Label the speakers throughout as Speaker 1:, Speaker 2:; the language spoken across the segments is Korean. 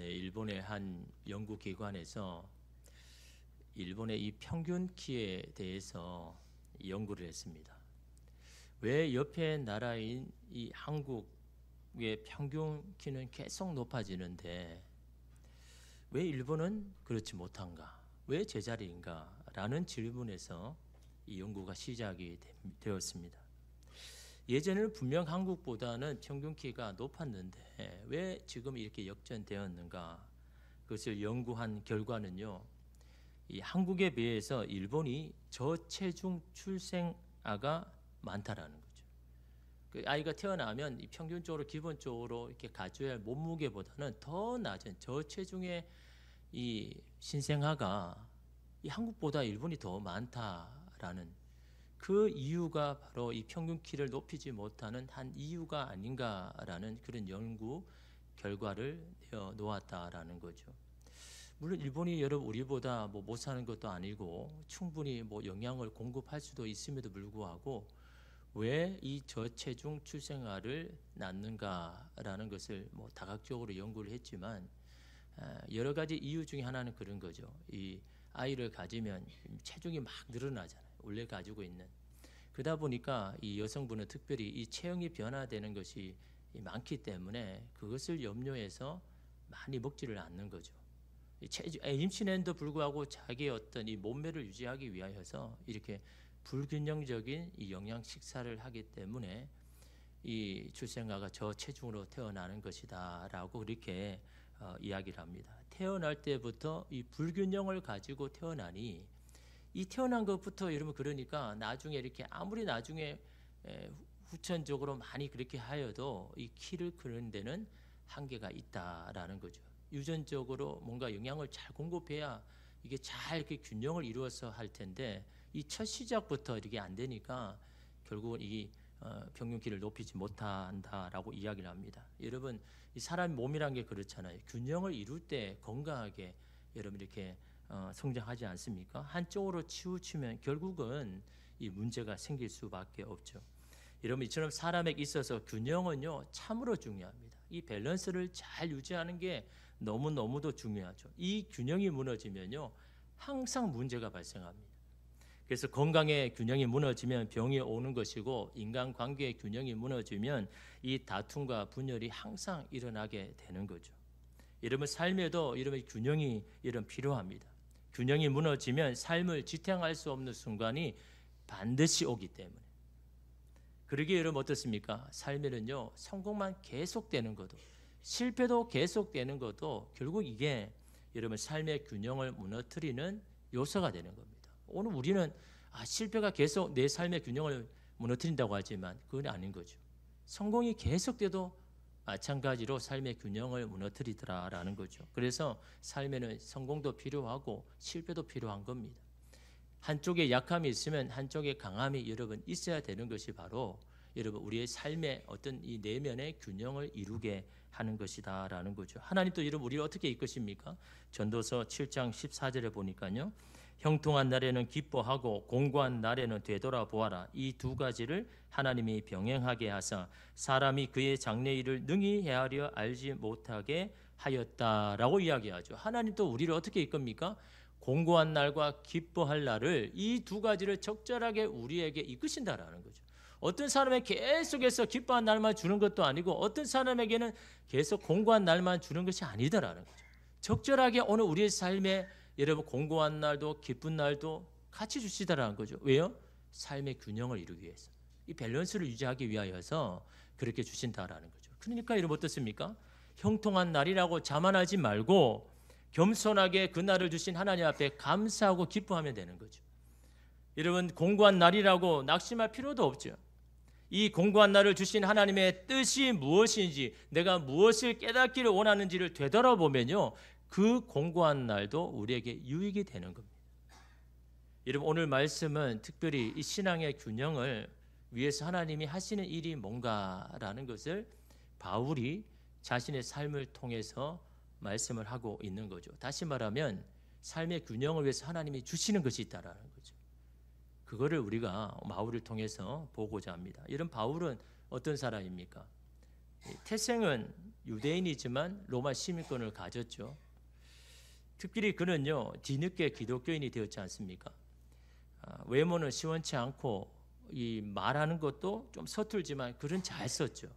Speaker 1: 네, 일본의 한 연구기관에서 일본의 이 평균 키에 대해서 연구를 했습니다. 왜 옆에 나라인 이 한국의 평균 키는 계속 높아지는데 왜 일본은 그렇지 못한가? 왜 제자리인가? 라는 질문에서 이 연구가 시작이 되었습니다. 예전에는 분명 한국보다는 평균 키가 높았는데 왜 지금 이렇게 역전되었는가? 그것을 연구한 결과는요. 이 한국에 비해서 일본이 저체중 출생아가 많다라는 거죠. 그 아이가 태어나면 평균적으로 기본적으로 이렇게 가져야 할 몸무게보다는 더 낮은 저체중의 이 신생아가 이 한국보다 일본이 더 많다라는 그 이유가 바로 이 평균 키를 높이지 못하는 한 이유가 아닌가라는 그런 연구 결과를 내어 놓았다라는 거죠. 물론 일본이 여러분 우리보다 못 사는 것도 아니고 충분히 영양을 공급할 수도 있음에도 불구하고 왜 이 저체중 출생아를 낳는가라는 것을 다각적으로 연구를 했지만 여러 가지 이유 중에 하나는 그런 거죠. 이 아이를 가지면 체중이 막 늘어나잖아요. 원래 가지고 있는. 그러다 보니까 이 여성분은 특별히 이 체형이 변화되는 것이 많기 때문에 그것을 염려해서 많이 먹지를 않는 거죠. 임신에도 불구하고 자기의 어떤 이 몸매를 유지하기 위하여서 이렇게 불균형적인 이 영양 식사를 하기 때문에 이 출생아가 저체중으로 태어나는 것이다라고 그렇게 이야기를 합니다. 태어날 때부터 이 불균형을 가지고 태어나니 이 태어난 것부터 여러분 그러니까 나중에 이렇게 아무리 나중에 후천적으로 많이 그렇게 하여도 이 키를 크는 데는 한계가 있다라는 거죠. 유전적으로 뭔가 영양을 잘 공급해야 이게 잘 이렇게 균형을 이루어서 할 텐데 이 첫 시작부터 이렇게 안 되니까 결국은 이 평균 키를 높이지 못한다라고 이야기를 합니다. 여러분 이 사람 몸이란 게 그렇잖아요. 균형을 이룰 때 건강하게 여러분 이렇게 성장하지 않습니까? 한쪽으로 치우치면 결국은 이 문제가 생길 수밖에 없죠. 여러분 이처럼 사람에게 있어서 균형은요 참으로 중요합니다. 이 밸런스를 잘 유지하는 게 너무너무도 중요하죠. 이 균형이 무너지면요 항상 문제가 발생합니다. 그래서 건강의 균형이 무너지면 병이 오는 것이고 인간관계의 균형이 무너지면 이 다툼과 분열이 항상 일어나게 되는 거죠. 여러분 삶에도 이런 균형이 필요합니다. 균형이 무너지면 삶을 지탱할 수 없는 순간이 반드시 오기 때문에. 그러기에 여러분 어떻습니까? 삶에는요 성공만 계속되는 것도 실패도 계속되는 것도 결국 이게 여러분 삶의 균형을 무너뜨리는 요소가 되는 겁니다. 오늘 우리는 실패가 계속 내 삶의 균형을 무너뜨린다고 하지만 그건 아닌 거죠. 성공이 계속돼도 마찬가지로 삶의 균형을 무너뜨리더라라는 거죠. 그래서 삶에는 성공도 필요하고 실패도 필요한 겁니다. 한쪽에 약함이 있으면 한쪽에 강함이 여러분 있어야 되는 것이 바로 여러분 우리의 삶의 어떤 이 내면의 균형을 이루게 하는 것이다라는 거죠. 하나님도 여러분 우리를 어떻게 이끄십니까? 전도서 7장 14절에 보니까요. 형통한 날에는 기뻐하고 공고한 날에는 되돌아보아라. 이 두 가지를 하나님이 병행하게 하사 사람이 그의 장래일을 능히 헤아려 알지 못하게 하였다라고 이야기하죠. 하나님도 우리를 어떻게 이끕니까? 공고한 날과 기뻐할 날을 이 두 가지를 적절하게 우리에게 이끄신다라는 거죠. 어떤 사람에게 계속해서 기뻐한 날만 주는 것도 아니고 어떤 사람에게는 계속 공고한 날만 주는 것이 아니다라는 거죠. 적절하게 오늘 우리의 삶에 여러분 공고한 날도 기쁜 날도 같이 주시다라는 거죠. 왜요? 삶의 균형을 이루기 위해서. 이 밸런스를 유지하기 위하여서 그렇게 주신다라는 거죠. 그러니까 여러분 어떻습니까? 형통한 날이라고 자만하지 말고 겸손하게 그 날을 주신 하나님 앞에 감사하고 기뻐하면 되는 거죠. 여러분 공고한 날이라고 낙심할 필요도 없죠. 이 공고한 날을 주신 하나님의 뜻이 무엇인지 내가 무엇을 깨닫기를 원하는지를 되돌아보면요. 그 공고한 날도 우리에게 유익이 되는 겁니다. 여러분 오늘 말씀은 특별히 이 신앙의 균형을 위해서 하나님이 하시는 일이 뭔가라는 것을 바울이 자신의 삶을 통해서 말씀을 하고 있는 거죠. 다시 말하면 삶의 균형을 위해서 하나님이 주시는 것이 있다라는 거죠. 그거를 우리가 바울을 통해서 보고자 합니다. 이런 바울은 어떤 사람입니까? 태생은 유대인이지만 로마 시민권을 가졌죠. 특별히 그는요 뒤늦게 기독교인이 되었지 않습니까? 외모는 시원치 않고 이 말하는 것도 좀 서툴지만 글은 잘 썼죠.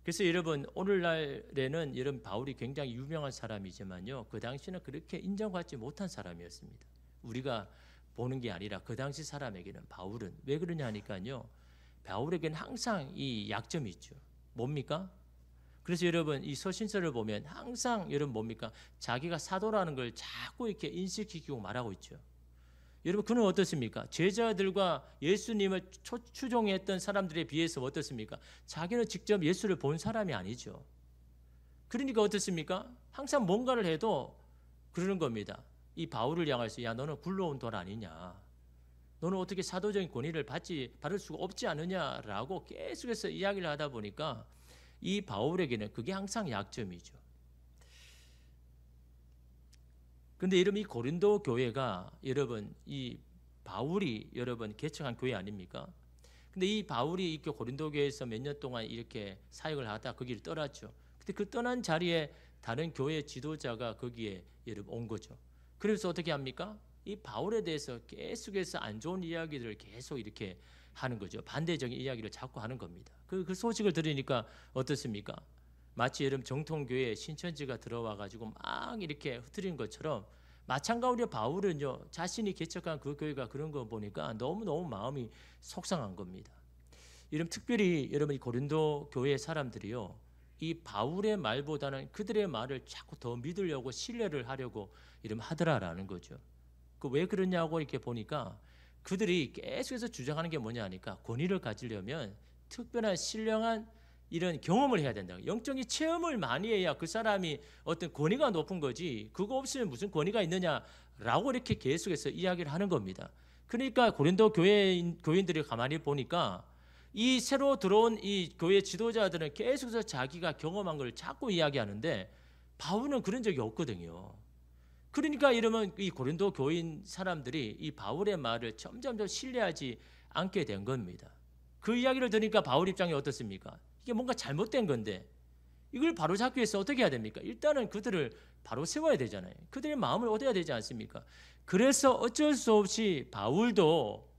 Speaker 1: 그래서 여러분 오늘날에는 여러분 바울이 굉장히 유명한 사람이지만요 그 당시는 그렇게 인정받지 못한 사람이었습니다. 우리가 보는 게 아니라 그 당시 사람에게는 바울은 왜 그러냐 하니까요 바울에게는 항상 이 약점이 있죠. 뭡니까? 그래서 여러분 이 서신서를 보면 항상 여러분 뭡니까? 자기가 사도라는 걸 자꾸 이렇게 인식시키고 말하고 있죠. 여러분 그는 어떻습니까? 제자들과 예수님을 추종했던 사람들에 비해서 어떻습니까? 자기는 직접 예수를 본 사람이 아니죠. 그러니까 어떻습니까? 항상 뭔가를 해도 그러는 겁니다. 이 바울을 향해서 야 너는 굴러온 돌 아니냐? 너는 어떻게 사도적인 권위를 받을 수가 없지 않느냐라고 계속해서 이야기를 하다 보니까 이 바울에게는 그게 항상 약점이죠. 근데 여러분 이 고린도 교회가 여러분 이 바울이 여러분 개척한 교회 아닙니까? 근데 이 바울이 이 고린도 교회에서 몇 년 동안 이렇게 사역을 하다 거기를 떠났죠. 근데 그 떠난 자리에 다른 교회 지도자가 거기에 여러분 온 거죠. 그래서 어떻게 합니까? 이 바울에 대해서 계속해서 안 좋은 이야기들을 계속 이렇게 하는 거죠. 반대적인 이야기를 자꾸 하는 겁니다. 그 소식을 들으니까 어떻습니까? 마치 여러분 정통교회 신천지가 들어와 가지고 막 이렇게 흩트리는 것처럼 마찬가지로 바울은요 자신이 개척한 그 교회가 그런 거 보니까 너무너무 마음이 속상한 겁니다. 여러분 특별히 여러분 이 고린도 교회 사람들이요 이 바울의 말보다는 그들의 말을 자꾸 더 믿으려고 신뢰를 하려고 이름 하더라라는 거죠. 그 왜 그러냐고 이렇게 보니까 그들이 계속해서 주장하는 게 뭐냐 하니까 권위를 가지려면 특별한 신령한 이런 경험을 해야 된다. 영적인 체험을 많이 해야 그 사람이 어떤 권위가 높은 거지 그거 없으면 무슨 권위가 있느냐라고 이렇게 계속해서 이야기를 하는 겁니다. 그러니까 고린도 교인들이 가만히 보니까 이 새로 들어온 이 교회 지도자들은 계속해서 자기가 경험한 걸 자꾸 이야기하는데 바울은 그런 적이 없거든요. 그러니까 이러면 이 고린도 교인 사람들이 이 바울의 말을 점점 신뢰하지 않게 된 겁니다. 그 이야기를 들으니까 바울 입장이 어떻습니까? 이게 뭔가 잘못된 건데 이걸 바로잡기 위해서 어떻게 해야 됩니까? 일단은 그들을 바로 세워야 되잖아요. 그들의 마음을 얻어야 되지 않습니까? 그래서 어쩔 수 없이 바울도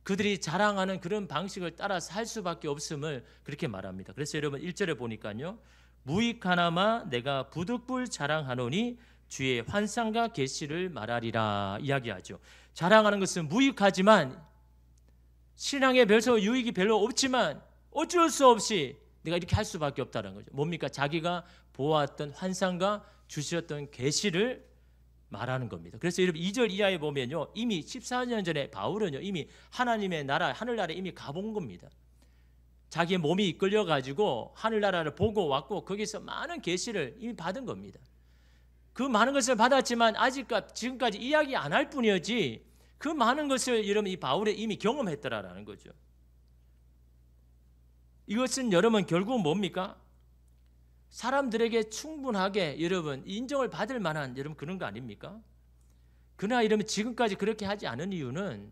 Speaker 1: 그들이 자랑하는 그런 방식을 따라서 할 수밖에 없음을 그렇게 말합니다. 그래서 여러분 1절에 보니까요. 무익하나마 내가 부득불 자랑하노니 주의 환상과 계시를 말하리라 이야기하죠. 자랑하는 것은 무익하지만 신앙에 별서 유익이 별로 없지만 어쩔 수 없이 내가 이렇게 할 수밖에 없다는 거죠. 뭡니까? 자기가 보았던 환상과 주셨던 계시를 말하는 겁니다. 그래서 여러분 2절 이하에 보면요. 이미 14년 전에 바울은요. 이미 하나님의 나라, 하늘나라에 이미 가본 겁니다. 자기의 몸이 이끌려 가지고 하늘나라를 보고 왔고 거기서 많은 계시를 이미 받은 겁니다. 그 많은 것을 받았지만 지금까지 이야기 안 할 뿐이었지 그 많은 것을 여러분 이 바울이 이미 경험했더라라는 거죠. 이것은 여러분 결국 뭡니까? 사람들에게 충분하게 여러분 인정을 받을 만한 여러분 그런 거 아닙니까? 그러나 여러분 지금까지 그렇게 하지 않은 이유는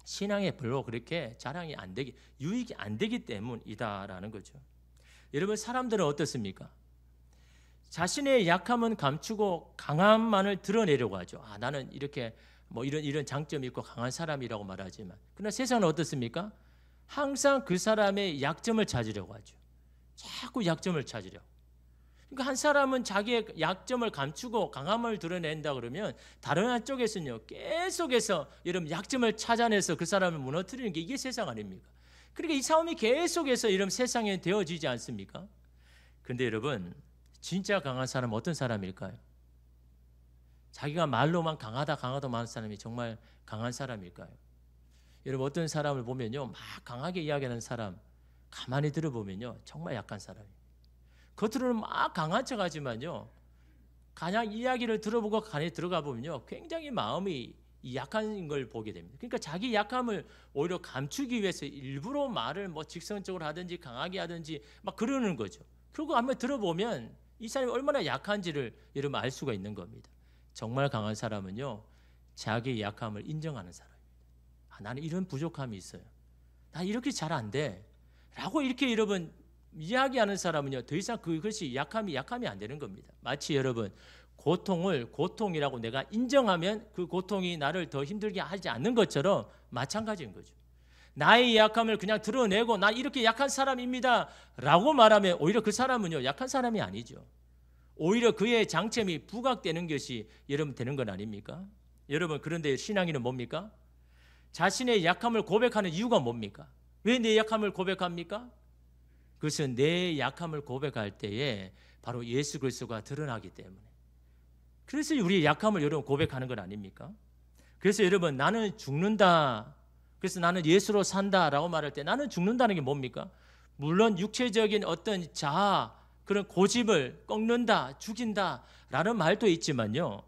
Speaker 1: 신앙에 별로 그렇게 자랑이 안 되기, 유익이 안 되기 때문이다라는 거죠. 여러분 사람들은 어떻습니까? 자신의 약함은 감추고 강함만을 드러내려고 하죠. 나는 이렇게 뭐 이런 장점이 있고 강한 사람이라고 말하지만 그러나 세상은 어떻습니까? 항상 그 사람의 약점을 찾으려고 하죠. 자꾸 약점을 찾으려고. 그러니까 한 사람은 자기의 약점을 감추고 강함을 드러낸다 그러면 다른 한쪽에서는요. 계속해서 여러분 약점을 찾아내서 그 사람을 무너뜨리는 게 이게 세상 아닙니까? 그러니까 이 싸움이 계속해서 이런 세상에 되어지지 않습니까? 근데 여러분 진짜 강한 사람은 어떤 사람일까요? 자기가 말로만 강하다 많은 사람이 정말 강한 사람일까요? 여러분 어떤 사람을 보면요. 막 강하게 이야기하는 사람 가만히 들어보면요. 정말 약한 사람이에요. 겉으로는 막 강한 척하지만요. 그냥 이야기를 들어보고 간에 들어가 보면요. 굉장히 마음이 약한 걸 보게 됩니다. 그러니까 자기 약함을 오히려 감추기 위해서 일부러 말을 뭐 직선적으로 하든지 강하게 하든지 막 그러는 거죠. 그리고 한번 들어보면 이 사람이 얼마나 약한지를 여러분 알 수가 있는 겁니다. 정말 강한 사람은요. 자기 약함을 인정하는 사람입니다. 나는 이런 부족함이 있어요. 나 이렇게 잘 안 돼. 라고 이렇게 여러분 이야기하는 사람은요, 더 이상 그것이 약함이 안 되는 겁니다. 마치 여러분, 고통을 고통이라고 내가 인정하면 그 고통이 나를 더 힘들게 하지 않는 것처럼 마찬가지인 거죠. 나의 약함을 그냥 드러내고 나 이렇게 약한 사람입니다 라고 말하면 오히려 그 사람은요, 약한 사람이 아니죠. 오히려 그의 장점이 부각되는 것이 여러분 되는 건 아닙니까? 여러분, 그런데 신앙인은 뭡니까? 자신의 약함을 고백하는 이유가 뭡니까? 왜 내 약함을 고백합니까? 그것은 내 약함을 고백할 때에 바로 예수 그리스도가 드러나기 때문에. 그래서 우리의 약함을 여러분 고백하는 건 아닙니까? 그래서 여러분, 나는 죽는다, 그래서 나는 예수로 산다라고 말할 때 나는 죽는다는 게 뭡니까? 물론 육체적인 어떤 자아, 그런 고집을 꺾는다, 죽인다라는 말도 있지만요,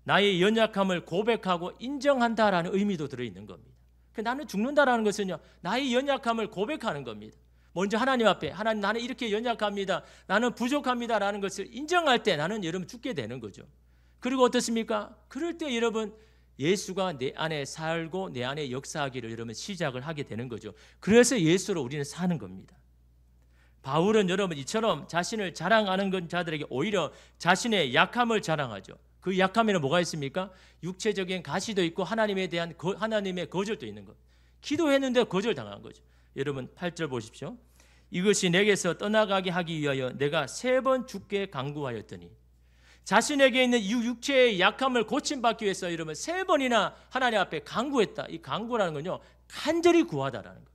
Speaker 1: 나의 연약함을 고백하고 인정한다라는 의미도 들어있는 겁니다. 나는 죽는다라는 것은요, 나의 연약함을 고백하는 겁니다. 먼저 하나님 앞에, 하나님, 나는 이렇게 연약합니다, 나는 부족합니다라는 것을 인정할 때 나는 여러분 죽게 되는 거죠. 그리고 어떻습니까? 그럴 때 여러분, 예수가 내 안에 살고 내 안에 역사하기를 여러분 시작을 하게 되는 거죠. 그래서 예수로 우리는 사는 겁니다. 바울은 여러분 이처럼 자신을 자랑하는 자들에게 오히려 자신의 약함을 자랑하죠. 그 약함에는 뭐가 있습니까? 육체적인 가시도 있고 하나님에 대한 하나님의 거절도 있는 것. 기도했는데 거절당한 거죠. 여러분 8절 보십시오. 이것이 내게서 떠나가게 하기 위하여 내가 3번 주께 간구하였더니, 자신에게 있는 이 육체의 약함을 고침받기 위해서 여러분 3번이나 하나님 앞에 간구했다. 이 간구라는 건요, 간절히 구하다라는 거예요.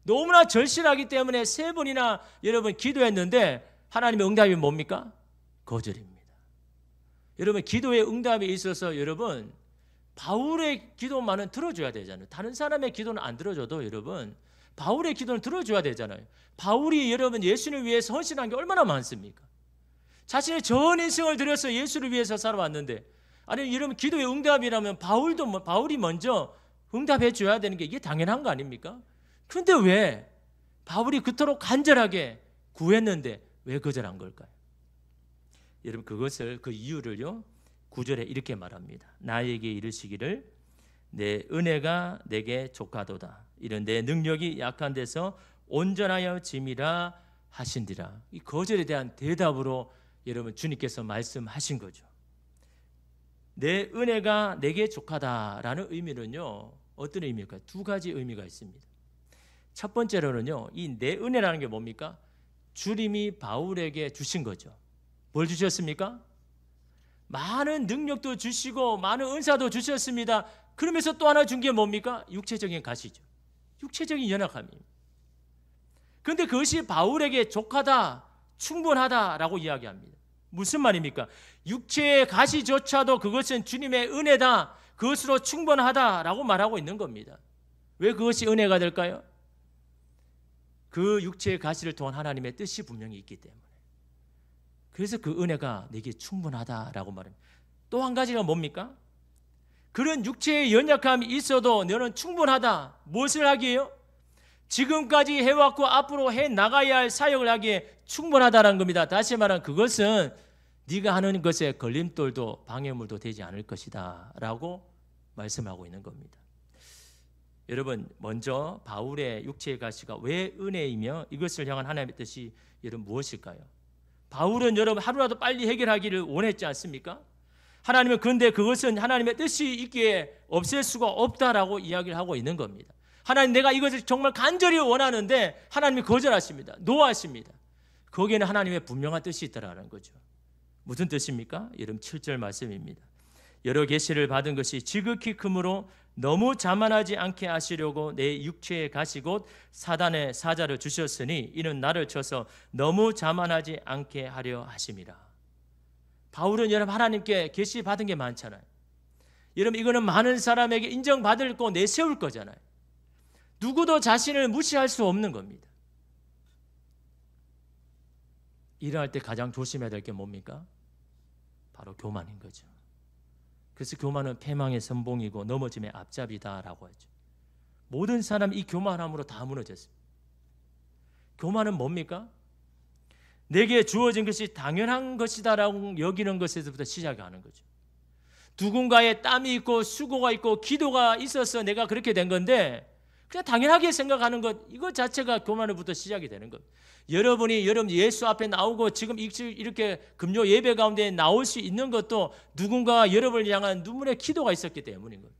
Speaker 1: 너무나 절실하기 때문에 3번이나 여러분 기도했는데 하나님의 응답이 뭡니까? 거절입니다. 여러분, 기도의 응답에 있어서 여러분, 바울의 기도만은 들어줘야 되잖아요. 다른 사람의 기도는 안 들어줘도 여러분, 바울의 기도는 들어줘야 되잖아요. 바울이 여러분 예수를 위해서 헌신한 게 얼마나 많습니까? 자신의 전 인생을 들여서 예수를 위해서 살아왔는데, 아니 여러분, 기도의 응답이라면 바울이 먼저 응답해 줘야 되는 게 이게 당연한 거 아닙니까? 그런데 왜 바울이 그토록 간절하게 구했는데 왜 거절한 걸까요? 여러분, 그 이유를요, 9절에 이렇게 말합니다. 나에게 이르시기를 내 은혜가 내게 족하도다. 이런 내 능력이 약한 데서 온전하여 짐이라 하신디라. 이 거절에 대한 대답으로 여러분 주님께서 말씀하신 거죠. 내 은혜가 내게 족하다라는 의미는요, 어떤 의미일까요? 2가지 의미가 있습니다. 첫 번째로는요, 이 내 은혜라는 게 뭡니까? 주님이 바울에게 주신 거죠. 뭘 주셨습니까? 많은 능력도 주시고 많은 은사도 주셨습니다. 그러면서 또 하나 준 게 뭡니까? 육체적인 가시죠. 육체적인 연약함입니다. 그런데 그것이 바울에게 족하다, 충분하다라고 이야기합니다. 무슨 말입니까? 육체의 가시조차도 그것은 주님의 은혜다, 그것으로 충분하다라고 말하고 있는 겁니다. 왜 그것이 은혜가 될까요? 그 육체의 가시를 통한 하나님의 뜻이 분명히 있기 때문에. 그래서 그 은혜가 내게 충분하다라고 말합니다. 또 한 가지가 뭡니까? 그런 육체의 연약함이 있어도 너는 충분하다. 무엇을 하기에요? 지금까지 해왔고 앞으로 해나가야 할 사역을 하기에 충분하다는 겁니다. 다시 말하면 그것은 네가 하는 것에 걸림돌도 방해물도 되지 않을 것이다 라고 말씀하고 있는 겁니다. 여러분, 먼저 바울의 육체의 가시가 왜 은혜이며 이것을 향한 하나님의 뜻이 여러분 무엇일까요? 바울은 여러분 하루라도 빨리 해결하기를 원했지 않습니까? 하나님은 그런데 그것은 하나님의 뜻이 있기에 없앨 수가 없다라고 이야기를 하고 있는 겁니다. 하나님, 내가 이것을 정말 간절히 원하는데 하나님이 거절하십니다. 노하십니다. 거기에는 하나님의 분명한 뜻이 있다라는 거죠. 무슨 뜻입니까? 여러분 7절 말씀입니다. 여러 계시를 받은 것이 지극히 크므로 너무 자만하지 않게 하시려고 내 육체에 가시 곧 사단의 사자를 주셨으니 이는 나를 쳐서 너무 자만하지 않게 하려 하심이라. 바울은 여러분 하나님께 계시 받은 게 많잖아요. 여러분 이거는 많은 사람에게 인정받을 거 내세울 거잖아요. 누구도 자신을 무시할 수 없는 겁니다. 일어날 때 가장 조심해야 될 게 뭡니까? 바로 교만인 거죠. 그래서 교만은 패망의 선봉이고 넘어짐의 앞잡이다라고 하죠. 모든 사람이 이 교만함으로 다 무너졌습니다. 교만은 뭡니까? 내게 주어진 것이 당연한 것이다라고 여기는 것에서부터 시작하는 거죠. 누군가의 땀이 있고 수고가 있고 기도가 있어서 내가 그렇게 된 건데 그냥 당연하게 생각하는 것, 이것 자체가 교만으로부터 시작이 되는 것. 여러분 예수 앞에 나오고 지금 이렇게 금요 예배 가운데 나올 수 있는 것도 누군가 여러분을 향한 눈물의 기도가 있었기 때문인 거예요.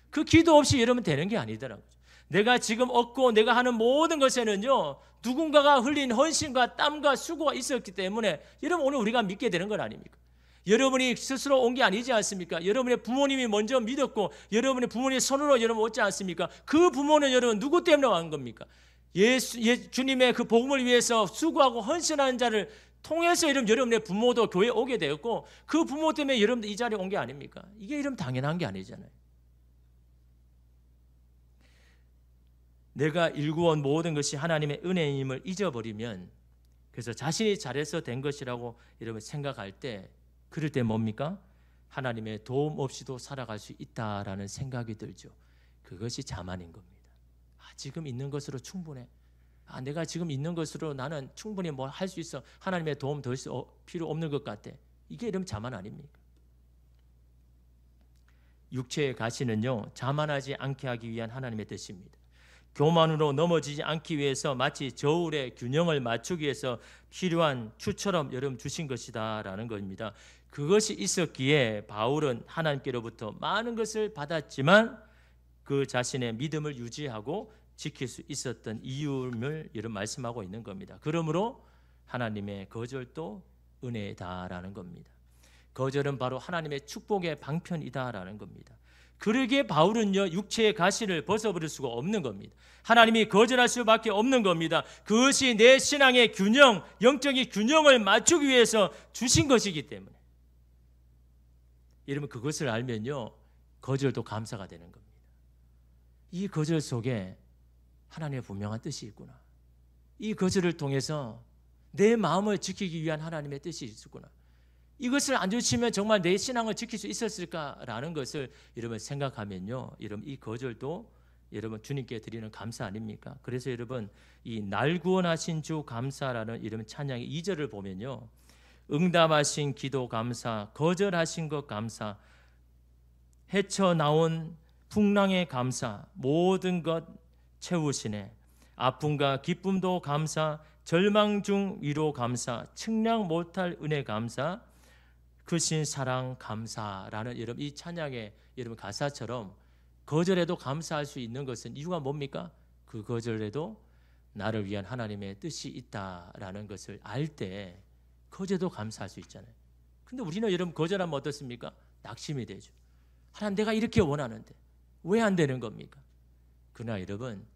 Speaker 1: 그 기도 없이 여러분 되는 게 아니더라고요. 내가 지금 얻고 내가 하는 모든 것에는요, 누군가가 흘린 헌신과 땀과 수고가 있었기 때문에 여러분 오늘 우리가 믿게 되는 건 아닙니까? 여러분이 스스로 온 게 아니지 않습니까? 여러분의 부모님이 먼저 믿었고 여러분의 부모님의 손으로 여러분 얻지 않습니까? 그 부모는 여러분 누구 때문에 온 겁니까? 주님의 그 복음을 위해서 수고하고 헌신하는 자를 통해서 여러분의 부모도 교회에 오게 되었고 그 부모 때문에 여러분도 이 자리에 온 게 아닙니까? 이게 여러분 당연한 게 아니잖아요. 내가 일구온 모든 것이 하나님의 은혜임을 잊어버리면, 그래서 자신이 잘해서 된 것이라고 여러분 생각할 때, 그럴 때 뭡니까? 하나님의 도움 없이도 살아갈 수 있다라는 생각이 들죠. 그것이 자만인 겁니다. 지금 있는 것으로 충분해. 내가 지금 있는 것으로 나는 충분히 뭘 할 수 있어. 하나님의 도움 더 필요 없는 것 같아. 이게 이러면 자만 아닙니까? 육체의 가시는요, 자만하지 않게 하기 위한 하나님의 뜻입니다. 교만으로 넘어지지 않기 위해서 마치 저울의 균형을 맞추기 위해서 필요한 추처럼 여러분 주신 것이다라는 겁니다. 그것이 있었기에 바울은 하나님께로부터 많은 것을 받았지만 그 자신의 믿음을 유지하고 지킬 수 있었던 이유를 여러분 말씀하고 있는 겁니다. 그러므로 하나님의 거절도 은혜다라는 겁니다. 거절은 바로 하나님의 축복의 방편이다라는 겁니다. 그러기에 바울은요, 육체의 가시를 벗어버릴 수가 없는 겁니다. 하나님이 거절할 수밖에 없는 겁니다. 그것이 내 신앙의 균형, 영적인 균형을 맞추기 위해서 주신 것이기 때문에. 여러분 그것을 알면요, 거절도 감사가 되는 겁니다. 이 거절 속에 하나님의 분명한 뜻이 있구나. 이 거절을 통해서 내 마음을 지키기 위한 하나님의 뜻이 있구나. 이것을 안 주시면 정말 내 신앙을 지킬 수 있었을까라는 것을 여러분 생각하면요, 여러분 이 거절도 여러분 주님께 드리는 감사 아닙니까? 그래서 여러분 이 날 구원하신 주 감사라는 이름 찬양의 2절을 보면요, 응답하신 기도 감사, 거절하신 것 감사, 헤쳐나온 풍랑의 감사, 모든 것 채우시네. 아픔과 기쁨도 감사, 절망 중 위로 감사, 측량 못할 은혜 감사, 크신 사랑 감사라는 여러분 이 찬양의 여러분 가사처럼 거절에도 감사할 수 있는 것은 이유가 뭡니까? 그 거절에도 나를 위한 하나님의 뜻이 있다라는 것을 알 때 거절도 감사할 수 있잖아요. 근데 우리는 여러분 거절하면 어떻습니까? 낙심이 되죠. 하나님 내가 이렇게 원하는데 왜 안 되는 겁니까? 그러나 여러분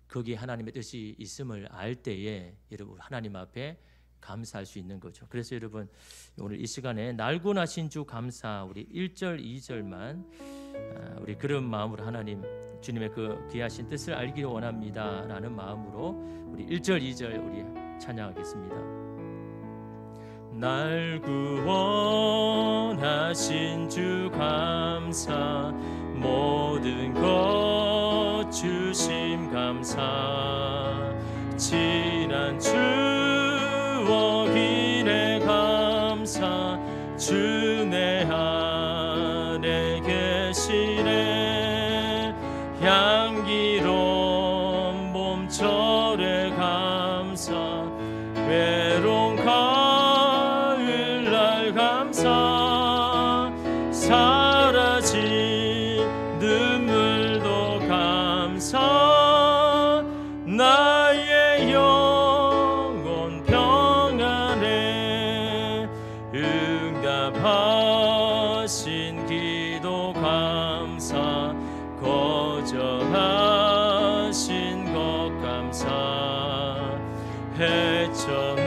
Speaker 1: 거기에 하나님의 뜻이 있음을 알 때에 여러분 하나님 앞에 감사할 수 있는 거죠. 그래서 여러분 오늘 이 시간에 날 구원하신 주 감사 우리 1절 2절만 우리 그런 마음으로 하나님 주님의 그 귀하신 뜻을 알기를 원합니다 라는 마음으로 우리 1절 2절 우리 찬양하겠습니다. 날 구원하신 주 감사 모든 것 주심 감사 지난 추억 이래 감사 주 내 안에 계시네 향기로운 봄철에 감사 외로운 가을날 감사 사라진 눈물도 감사 나의 영혼 평안에 응답하신 기도 감사 거절하신 것 감사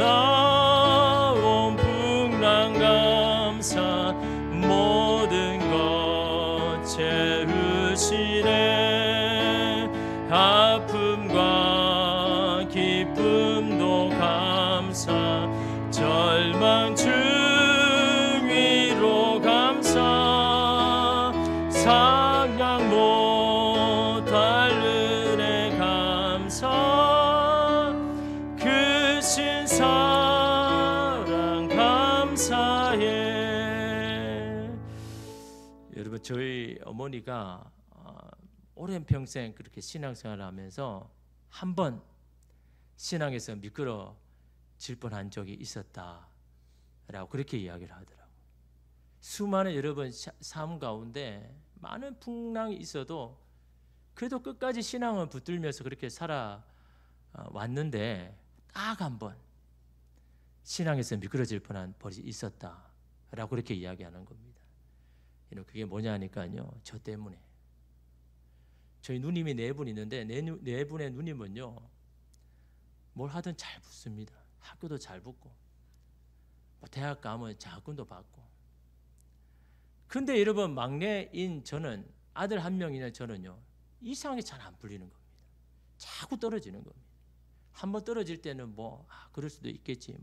Speaker 1: 헤쳐나온 풍랑 감사 모든 것 채우시네 아픔과 기쁨도 감사 절망 중 위로 감사 상양 못할 은혜 감사 크신 사랑 감사해. 여러분 저희 어머니가 오랜 평생 그렇게 신앙생활을 하면서 한 번 신앙에서 미끄러질 뻔한 적이 있었다라고 그렇게 이야기를 하더라고요. 수많은 여러분 삶 가운데 많은 풍랑이 있어도 그래도 끝까지 신앙을 붙들면서 그렇게 살아왔는데 딱 한 번 신앙에서 미끄러질 뻔한 버릇이 있었다라고 그렇게 이야기하는 겁니다. 그게 뭐냐 하니까요, 저 때문에. 저희 누님이 4분 있는데 네 분의 누님은요, 뭘 하든 잘 붙습니다. 학교도 잘 붙고 대학 가면 장학금도 받고. 근데 여러분, 막내인 저는, 아들 1명이나 저는요, 이상하게 잘 안 풀리는 겁니다. 자꾸 떨어지는 겁니다. 한번 떨어질 때는 그럴 수도 있겠지,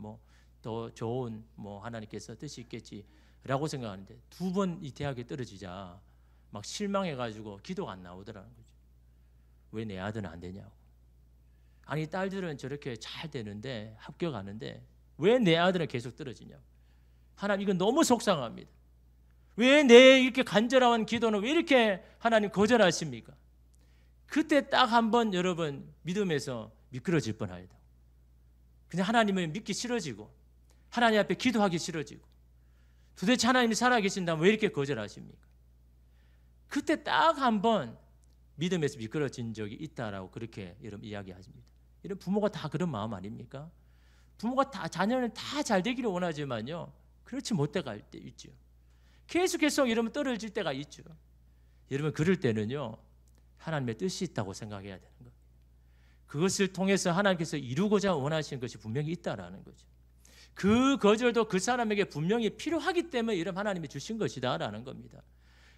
Speaker 1: 더 좋은 하나님께서 뜻이 있겠지라고 생각하는데 2번 이 대학에 떨어지자 막 실망해가지고 기도가 안 나오더라는 거죠. 왜 내 아들은 안 되냐고. 아니, 딸들은 저렇게 잘 되는데, 합격하는데 왜 내 아들은 계속 떨어지냐고. 하나님, 이건 너무 속상합니다. 왜 내 이렇게 간절한 기도는 왜 이렇게 하나님 거절하십니까? 그때 딱 한 번 여러분 믿음에서 미끄러질 뻔하다. 그냥 하나님을 믿기 싫어지고 하나님 앞에 기도하기 싫어지고, 도대체 하나님이 살아계신다면 왜 이렇게 거절하십니까? 그때 딱 한 번 믿음에서 미끄러진 적이 있다라고 그렇게 여러분 이야기하십니다. 이런 부모가 다 그런 마음 아닙니까? 부모가 다 자녀는 다 잘 되기를 원하지만요, 그렇지 못해갈 때 있죠. 계속 여러분 떨어질 때가 있죠. 여러분, 그럴 때는요, 하나님의 뜻이 있다고 생각해야 되는 거예요. 그것을 통해서 하나님께서 이루고자 원하시는 것이 분명히 있다라는 거죠. 그 거절도 그 사람에게 분명히 필요하기 때문에 이런 하나님이 주신 것이다라는 겁니다.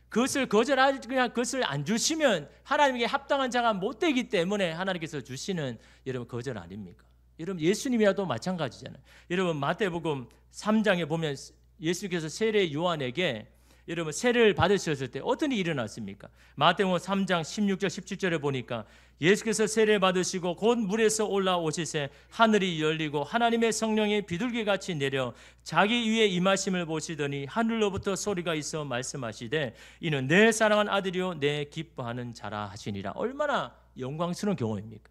Speaker 1: 그것을 그냥 그것을 안 주시면 하나님에게 합당한 자가 못 되기 때문에 하나님께서 주시는 여러분 거절 아닙니까? 여러분, 예수님이라도 마찬가지잖아요. 여러분, 마태복음 3장에 보면 예수께서 세례 요한에게 여러분 세례를 받으셨을 때 어떤 일이 일어났습니까? 마태복음 3장 16절 17절에 보니까 예수께서 세례를 받으시고 곧 물에서 올라오시세 하늘이 열리고 하나님의 성령이 비둘기같이 내려 자기 위에 임하심을 보시더니 하늘로부터 소리가 있어 말씀하시되 이는 내 사랑하는 아들이요 내 기뻐하는 자라 하시니라. 얼마나 영광스러운 경험입니까?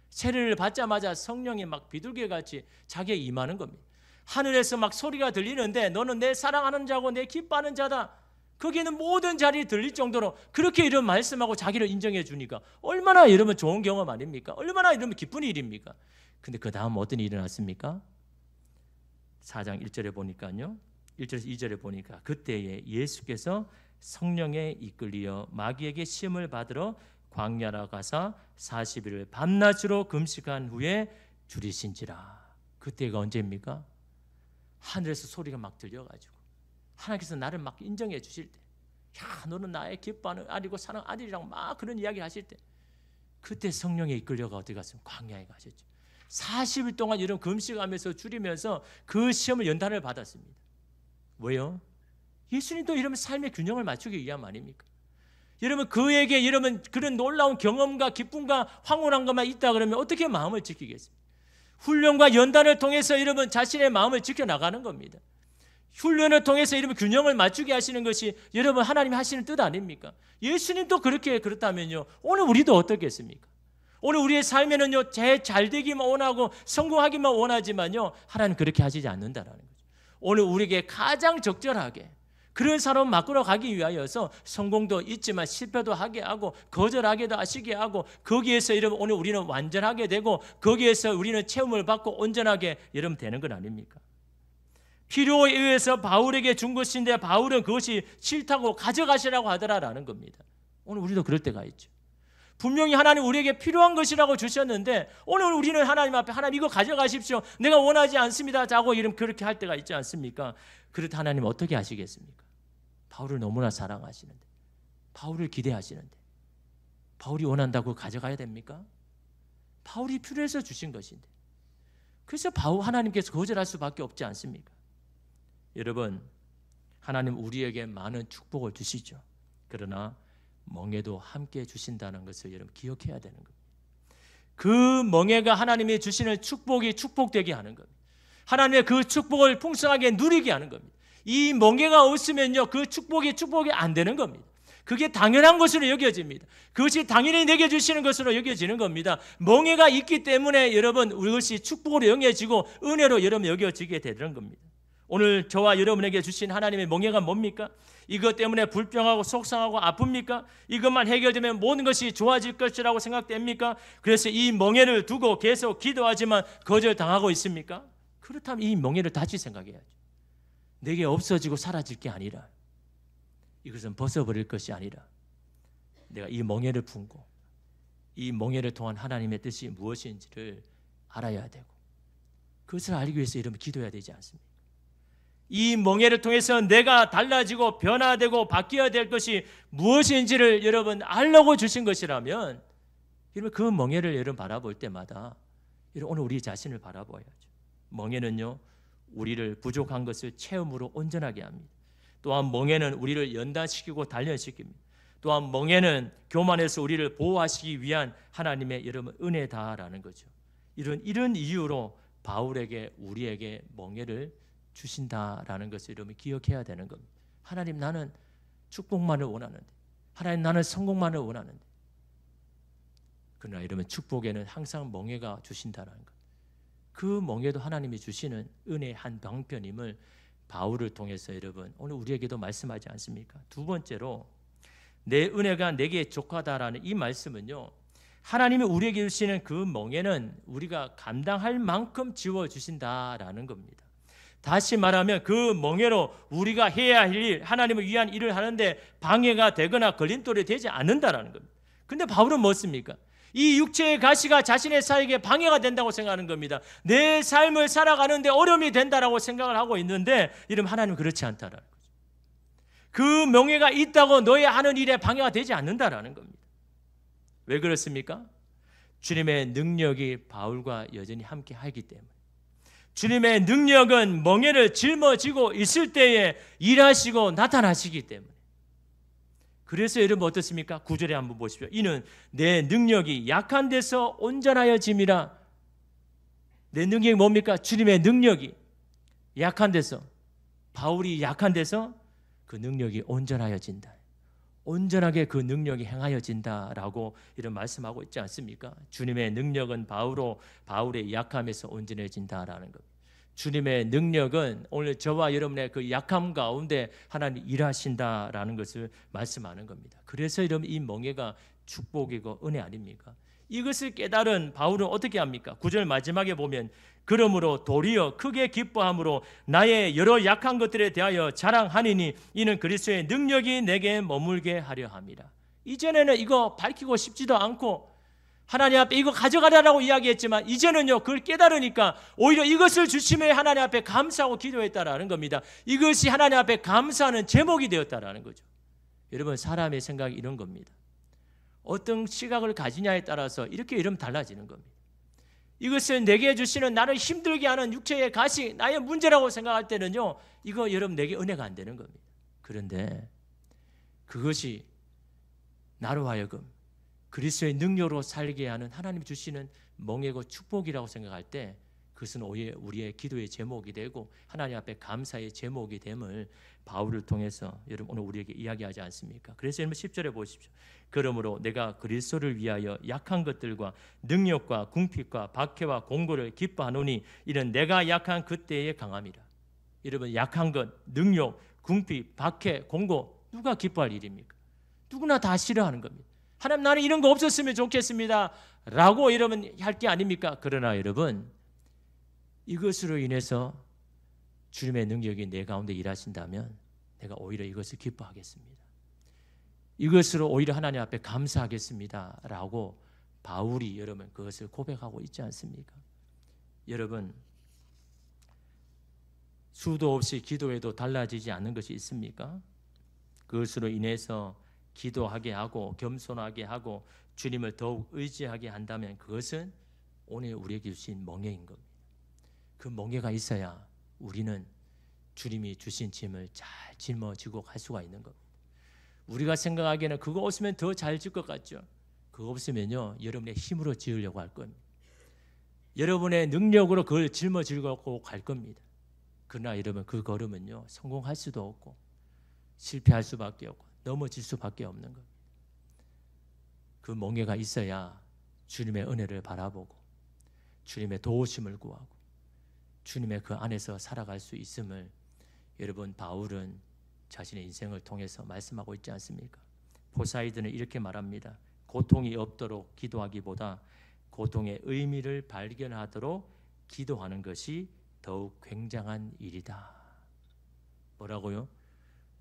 Speaker 1: 세례를 받자마자 성령이 막 비둘기같이 자기에 임하는 겁니다. 하늘에서 막 소리가 들리는데 너는 내 사랑하는 자고 내 기뻐하는 자다. 거기에는 모든 자리에 들릴 정도로 그렇게 이런 말씀하고 자기를 인정해 주니까 얼마나 여러분 좋은 경험 아닙니까? 얼마나 여러분 기쁜 일입니까? 근데 그 다음 어떤 일이 일어났습니까? 4장 1절에 보니까요, 1절에서 2절에 보니까 그때에 예수께서 성령에 이끌리어 마귀에게 시험을 받으러 광야로 가사 40일을 밤낮으로 금식한 후에 줄이신지라. 그때가 언제입니까? 하늘에서 소리가 막 들려가지고 하나님께서 나를 막 인정해 주실 때, 야, 너는 나의 기뻐하는 아들이고 사랑하는 아들이라고 막 그런 이야기 하실 때, 그때 성령에 이끌려가 어디 갔습니까? 광야에 가셨죠. 40일 동안 이런 금식하면서 줄이면서 그 시험을 연단을 받았습니다. 왜요? 예수님도 이러면 삶의 균형을 맞추기 위함 아닙니까? 여러분, 그에게 여러분 그런 놀라운 경험과 기쁨과 황홀한 것만 있다 그러면 어떻게 마음을 지키겠습니까? 훈련과 연단을 통해서 여러분 자신의 마음을 지켜나가는 겁니다. 훈련을 통해서 여러분 균형을 맞추게 하시는 것이 여러분 하나님이 하시는 뜻 아닙니까? 예수님도 그렇다면요, 오늘 우리도 어떻겠습니까? 오늘 우리의 삶에는요, 잘 되기만 원하고 성공하기만 원하지만요, 하나님 그렇게 하시지 않는다라는 거죠. 오늘 우리에게 가장 적절하게 그런 사람 바꾸러 가기 위하여서 성공도 있지만 실패도 하게 하고 거절하게도 하시게 하고, 거기에서 여러분 오늘 우리는 완전하게 되고 거기에서 우리는 체험을 받고 온전하게 여러분 되는 건 아닙니까? 필요에 의해서 바울에게 준 것인데 바울은 그것이 싫다고 가져가시라고 하더라라는 겁니다. 오늘 우리도 그럴 때가 있죠. 분명히 하나님 우리에게 필요한 것이라고 주셨는데 오늘 우리는 하나님 앞에 하나님 이거 가져가십시오, 내가 원하지 않습니다 자고 이름 그렇게 할 때가 있지 않습니까? 그렇다 하나님 어떻게 하시겠습니까? 바울을 너무나 사랑하시는데, 바울을 기대하시는데 바울이 원한다고 가져가야 됩니까? 바울이 필요해서 주신 것인데, 그래서 하나님께서 거절할 수밖에 없지 않습니까? 여러분, 하나님 우리에게 많은 축복을 주시죠. 그러나 멍에도 함께 주신다는 것을 여러분 기억해야 되는 겁니다. 그 멍에가 하나님이 주시는 축복이 축복되게 하는 겁니다. 하나님의 그 축복을 풍성하게 누리게 하는 겁니다. 이 멍에가 없으면요, 그 축복이 안 되는 겁니다. 그게 당연한 것으로 여겨집니다. 그것이 당연히 내게 주시는 것으로 여겨지는 겁니다. 멍에가 있기 때문에 여러분 그것이 축복으로 여겨지고 은혜로 여러분 여겨지게 되는 겁니다. 오늘 저와 여러분에게 주신 하나님의 멍에가 뭡니까? 이것 때문에 불평하고 속상하고 아픕니까? 이것만 해결되면 모든 것이 좋아질 것이라고 생각됩니까? 그래서 이 멍에를 두고 계속 기도하지만 거절당하고 있습니까? 그렇다면 이 멍에를 다시 생각해야죠. 내게 없어지고 사라질 게 아니라, 이것은 벗어버릴 것이 아니라 내가 이 멍에를 품고 이 멍에를 통한 하나님의 뜻이 무엇인지를 알아야 되고, 그것을 알기 위해서 여러분 기도해야 되지 않습니까? 이 멍에를 통해서 내가 달라지고 변화되고 바뀌어야 될 것이 무엇인지를 여러분 알려고 주신 것이라면, 여러분 그 멍에를 여러분 바라볼 때마다 여러분 오늘 우리 자신을 바라봐야죠. 멍에는요, 우리를 부족한 것을 체험으로 온전하게 합니다. 또한 멍에는 우리를 연단시키고 단련시킵니다. 또한 멍에는 교만에서 우리를 보호하시기 위한 하나님의 여러분 은혜다라는 거죠. 이런 이유로 바울에게 우리에게 멍에를 주신다라는 것을 여러분 기억해야 되는 겁니다. 하나님, 나는 축복만을 원하는데, 하나님, 나는 성공만을 원하는데, 그러나 여러분 축복에는 항상 멍에가 주신다라는 것, 그 멍에도 하나님이 주시는 은혜의 한 방편임을 바울을 통해서 여러분 오늘 우리에게도 말씀하지 않습니까? 두 번째로, 내 은혜가 내게 족하다라는 이 말씀은요, 하나님이 우리에게 주시는 그 멍에는 우리가 감당할 만큼 지워주신다라는 겁니다. 다시 말하면 그 멍에로 우리가 해야 할 일, 하나님을 위한 일을 하는데 방해가 되거나 걸림돌이 되지 않는다라는 겁니다. 근데 바울은 뭡니까? 이 육체의 가시가 자신의 사역에 방해가 된다고 생각하는 겁니다. 내 삶을 살아가는데 어려움이 된다라고 생각을 하고 있는데, 이러면 하나님은 그렇지 않다라는 거죠. 그 멍에가 있다고 너의 하는 일에 방해가 되지 않는다라는 겁니다. 왜 그렇습니까? 주님의 능력이 바울과 여전히 함께 하기 때문에. 주님의 능력은 멍에를 짊어지고 있을 때에 일하시고 나타나시기 때문에. 그래서 여러분 어떻습니까? 9절에 한번 보십시오. 이는 내 능력이 약한 데서 온전하여짐이라. 내 능력이 뭡니까? 주님의 능력이 약한 데서, 바울이 약한 데서 그 능력이 온전하여진다. 온전하게 그 능력이 행하여진다라고 이런 말씀하고 있지 않습니까? 주님의 능력은 바울의 약함에서 온전해진다라는 것. 주님의 능력은 오늘 저와 여러분의 그 약함 가운데 하나님 일하신다라는 것을 말씀하는 겁니다. 그래서 여러분 이 멍에가 축복이고 은혜 아닙니까? 이것을 깨달은 바울은 어떻게 합니까? 9절 마지막에 보면, 그러므로 도리어 크게 기뻐함으로 나의 여러 약한 것들에 대하여 자랑하니니 이는 그리스도의 능력이 내게 머물게 하려 함이라. 이전에는 이거 밝히고 싶지도 않고 하나님 앞에 이거 가져가라라고 이야기했지만, 이제는요 그걸 깨달으니까 오히려 이것을 주심에 하나님 앞에 감사하고 기도했다라는 겁니다. 이것이 하나님 앞에 감사하는 제목이 되었다라는 거죠. 여러분, 사람의 생각이 이런 겁니다. 어떤 시각을 가지냐에 따라서 이렇게 이러면 달라지는 겁니다. 이것을 내게 주시는 나를 힘들게 하는 육체의 가시, 나의 문제라고 생각할 때는요, 이거 여러분 내게 은혜가 안 되는 겁니다. 그런데 그것이 나로 하여금 그리스도의 능력으로 살게 하는 하나님 주시는 멍에고 축복이라고 생각할 때, 그것은 오히려 우리의 기도의 제목이 되고 하나님 앞에 감사의 제목이 됨을 바울을 통해서 여러분 오늘 우리에게 이야기하지 않습니까? 그래서 여러분 10절에 보십시오. 그러므로 내가 그리스도를 위하여 약한 것들과 능력과 궁핍과 박해와 공고를 기뻐하노니 이는 내가 약한 그때의 강함이라. 여러분, 약한 것, 능력, 궁핍, 박해, 공고, 누가 기뻐할 일입니까? 누구나 다 싫어하는 겁니다. 하나님, 나는 이런 거 없었으면 좋겠습니다 라고 여러분 할 게 아닙니까? 그러나 여러분, 이것으로 인해서 주님의 능력이 내 가운데 일하신다면 내가 오히려 이것을 기뻐하겠습니다. 이것으로 오히려 하나님 앞에 감사하겠습니다 라고 바울이 여러분 그것을 고백하고 있지 않습니까? 여러분, 수도 없이 기도해도 달라지지 않는 것이 있습니까? 그것으로 인해서 기도하게 하고 겸손하게 하고 주님을 더욱 의지하게 한다면 그것은 오늘 우리에게 주신 멍에인 겁니다. 그 멍에가 있어야 우리는 주님이 주신 짐을 잘 짊어지고 갈 수가 있는 겁니다. 우리가 생각하기에는 그거 없으면 더 잘 질 것 같죠. 그거 없으면요, 여러분의 힘으로 지으려고 할 겁니다. 여러분의 능력으로 그걸 짊어지려고 갈 겁니다. 그러나 여러분, 그 걸음은요 성공할 수도 없고 실패할 수밖에 없고 넘어질 수밖에 없는 겁니다. 그 멍에가 있어야 주님의 은혜를 바라보고 주님의 도우심을 구하고 주님의 그 안에서 살아갈 수 있음을 여러분 바울은 자신의 인생을 통해서 말씀하고 있지 않습니까? 포사이드는 이렇게 말합니다. 고통이 없도록 기도하기보다 고통의 의미를 발견하도록 기도하는 것이 더욱 굉장한 일이다. 뭐라고요?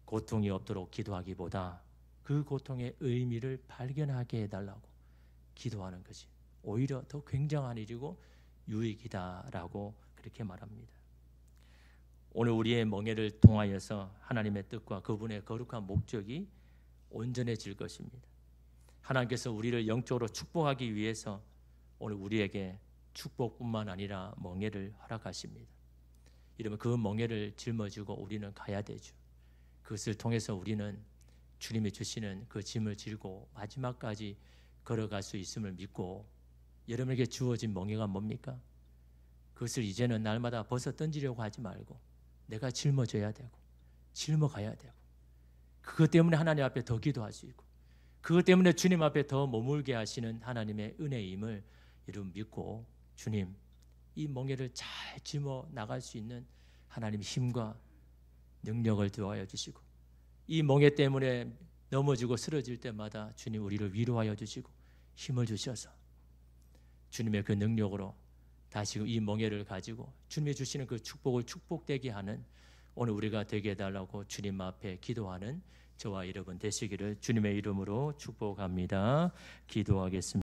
Speaker 1: 고통이 없도록 기도하기보다 그 고통의 의미를 발견하게 해달라고 기도하는 것이 오히려 더 굉장한 일이고 유익이다라고 그렇게 말합니다. 오늘 우리의 멍에를 통하여서 하나님의 뜻과 그분의 거룩한 목적이 온전해질 것입니다. 하나님께서 우리를 영적으로 축복하기 위해서 오늘 우리에게 축복뿐만 아니라 멍에를 허락하십니다. 이러면 그 멍에를 짊어지고 우리는 가야 되죠. 그것을 통해서 우리는 주님이 주시는 그 짐을 지고 마지막까지 걸어갈 수 있음을 믿고, 여러분에게 주어진 멍에가 뭡니까? 그것을 이제는 날마다 벗어 던지려고 하지 말고 내가 짊어져야 되고 짊어가야 되고, 그것 때문에 하나님 앞에 더 기도할 수 있고 그것 때문에 주님 앞에 더 머물게 하시는 하나님의 은혜임을 여러분 믿고, 주님 이 멍에를 잘 짊어 나갈 수 있는 하나님의 힘과 능력을 더하여 주시고, 이 멍에 때문에 넘어지고 쓰러질 때마다 주님 우리를 위로하여 주시고 힘을 주셔서 주님의 그 능력으로 다시 이 멍에를 가지고 주님이 주시는 그 축복을 축복되게 하는 오늘 우리가 되게 해달라고 주님 앞에 기도하는 저와 여러분 되시기를 주님의 이름으로 축복합니다. 기도하겠습니다.